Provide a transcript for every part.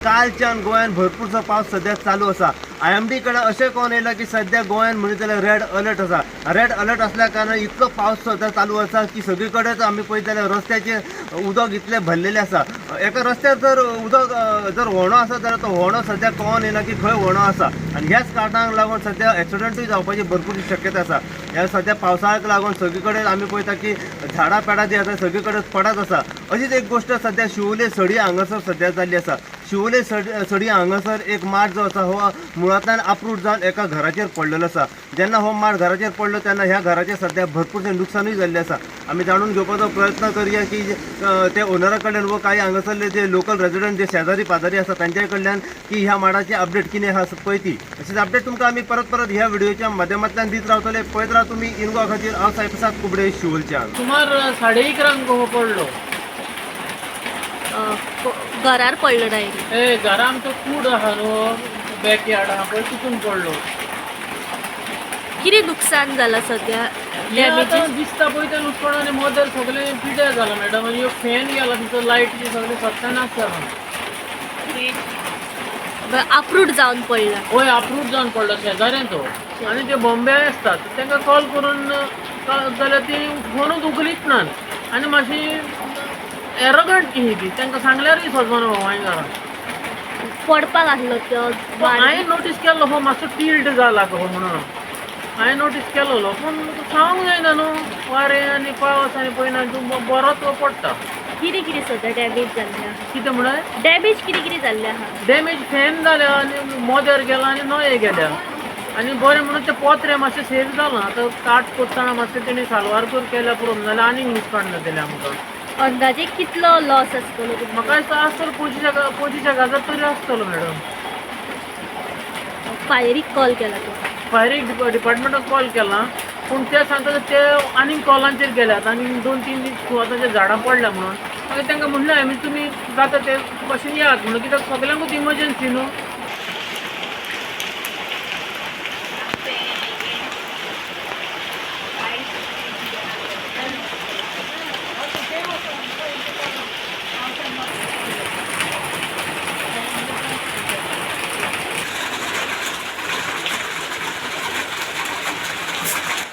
कालच्यान गोंयान भरपूरसो पावस सध्या चालू आसा. IMD कडेन अशें कळून येयला की सध्या गोंयान म्हणत जाल्यार रेड अलर्ट आसा. रेड अलर्ट असल्या कारणान इतको पावस सध्या चालू आसा की सगळी कडेच आमी पळयत जाल्यार रस्त्याचेर उदक इतलें भरलेलें आसा. एका रस्त्यार जर उदक जर व्हाणो आसा जाल्यार तो व्हाणो सध्या कळून येना की खंय व्हाणो आसा. आनी ह्याच कारणाक लागून सध्या एक्सिडंटूय जावपाची भरपूर शक्यता आसा. ह्या सध्या पावसाळ्याक लागून सगळी कडेन आमी पळयता की झाडां पेडां जी आसा सगळी कडेन पडत आसा. अशीच एक गोश्ट सध्या शिवोले सडया हांगासर सध्या जाल्ली आसा. शिवोले सडया हांगासर एक माड जो आसा हो मुळांतल्यान अप्रूट जावन एका घराचेर पडलेलो आसा. जेन्ना हो माड घराचेर पडलो तेन्ना ह्या घराचें सध्या भरपूरशें नुकसानूय जाल्लें आसा. आमी जाणून घेवपाचो प्रयत्न करया की ते ओनरा कडल्यान व काही हांगासरले जे लोकल रेजिडेंट जे शेजारी पाजारी आसा तांचे कडल्यान की ह्या माडाची अपडेट कितें आहा पळय ती. अशीच अपडेट तुमकां आमी परत ह्या व्हिडिओच्या माध्यमांतल्यान दित रावतले. पळयत राहा तुमी इनगो खातीर हांव साईप्रसाद कुबडे शिवोलच्यान. सुमार 11:30 हो पडलो. घरार पडलो डायरेक्ट. घरा आमचो कूड आहा न्हू, बॅकयार्ड आहा पळय तितून पडलो. कितें नुकसान जालां सध्या? आतां दिसता पळय त्या लुकसाणांनी मदर सगळें पिड्यार जाला मॅडम. आनी ह्यो फॅन गेला तिचो लायट सगळें सत्यानाश जाला. अप्रूट जावन पडला. हय अप्रूट जावन पडलो शेजाऱ्यांचो. आनी ते बॉम्बे आसतात तांकां कॉल करून जाल्यार ती फोनूच उखलीत नात. आनी मातशी एरोगंट ही ती तांकां सांगल्यारूय सजमना हांवें घरा पडपाक आसलो तो. हांवें नोटीस केल्लो हो मातसो टिल्ट जाला हो म्हणून हांवें नोटीस केल्लो. पूण सांगूंक जायना न्हू वारें आनी पावस आनी पळयना तूं बरोच पडटा. कितें कितें सध्या डॅमेज जाल्लें आहा? कितें म्हणून डॅमेज कितें जाल्लें आहा? डॅमेज फॅन जाल्या आनी मोदेर गेला आनी नये गेल्या. आनी बरें म्हणून ते पोत्रे मातशें सेफ जालां. आतां काट कोत्ताना मातशें तेणी सालवार कर केल्या पुरो नाल्यार आनीक नुकसाण जातलें आमकां. अंदाजे कितलो लॉस आसतलो? म्हाका दिसता आसतलो 25,000 तरी आसतलो मॅडम. फायरीक कॉल केला तो? फायर डिपार्टमेंटाक कॉल केला पूण ते सांगता ते आनीक कॉलांचेर गेल्यात आनी 2-3 दीस सुवातांचेर झाडां पडल्या म्हणून. मागीर तांकां म्हणलें हांवें तुमी जाता ते भाशेन यात म्हणून, कित्याक सगल्यांकूच इमर्जन्सी न्हू.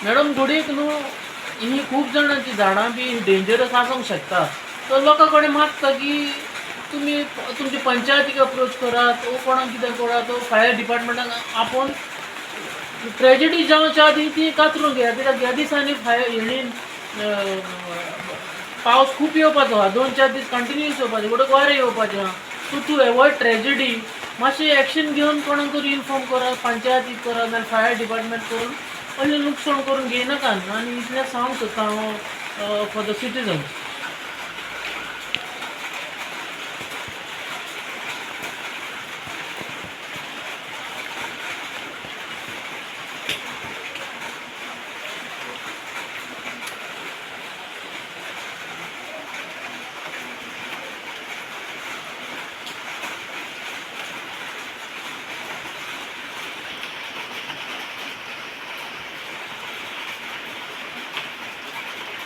मॅडम गुडीक न्हू ही खूब जाणांची झाडां बी डेंजरस आसूंक शकता. तर लोकां कडेन मागता की तुमी तुमच्या पंचायतीक अप्रोच करात वो कोणाक कितें करात फायर डिपार्टमेंटाक आपोवन ट्रेजेडी जावच्या आदी ती कातरून घेया. कित्याक ह्या दिसांनी हेणी पावस खूब येवपाचो आहा. 2-4 दीस कंटिन्यूस येवपाचे उडक वारें येवपाचें आहा. सो टू एवॉयड ट्रेजेडी मातशें एक्शन घेवन कोणाक तरी इन्फॉर्म करात, पंचायतीक करात नाल्यार फायर डिपार्टमेंट करून असलें लुकसाण करून घेयनाकात. आनी इतलें सांगूंक सोदता हांव फॉर द सिटीजन्स.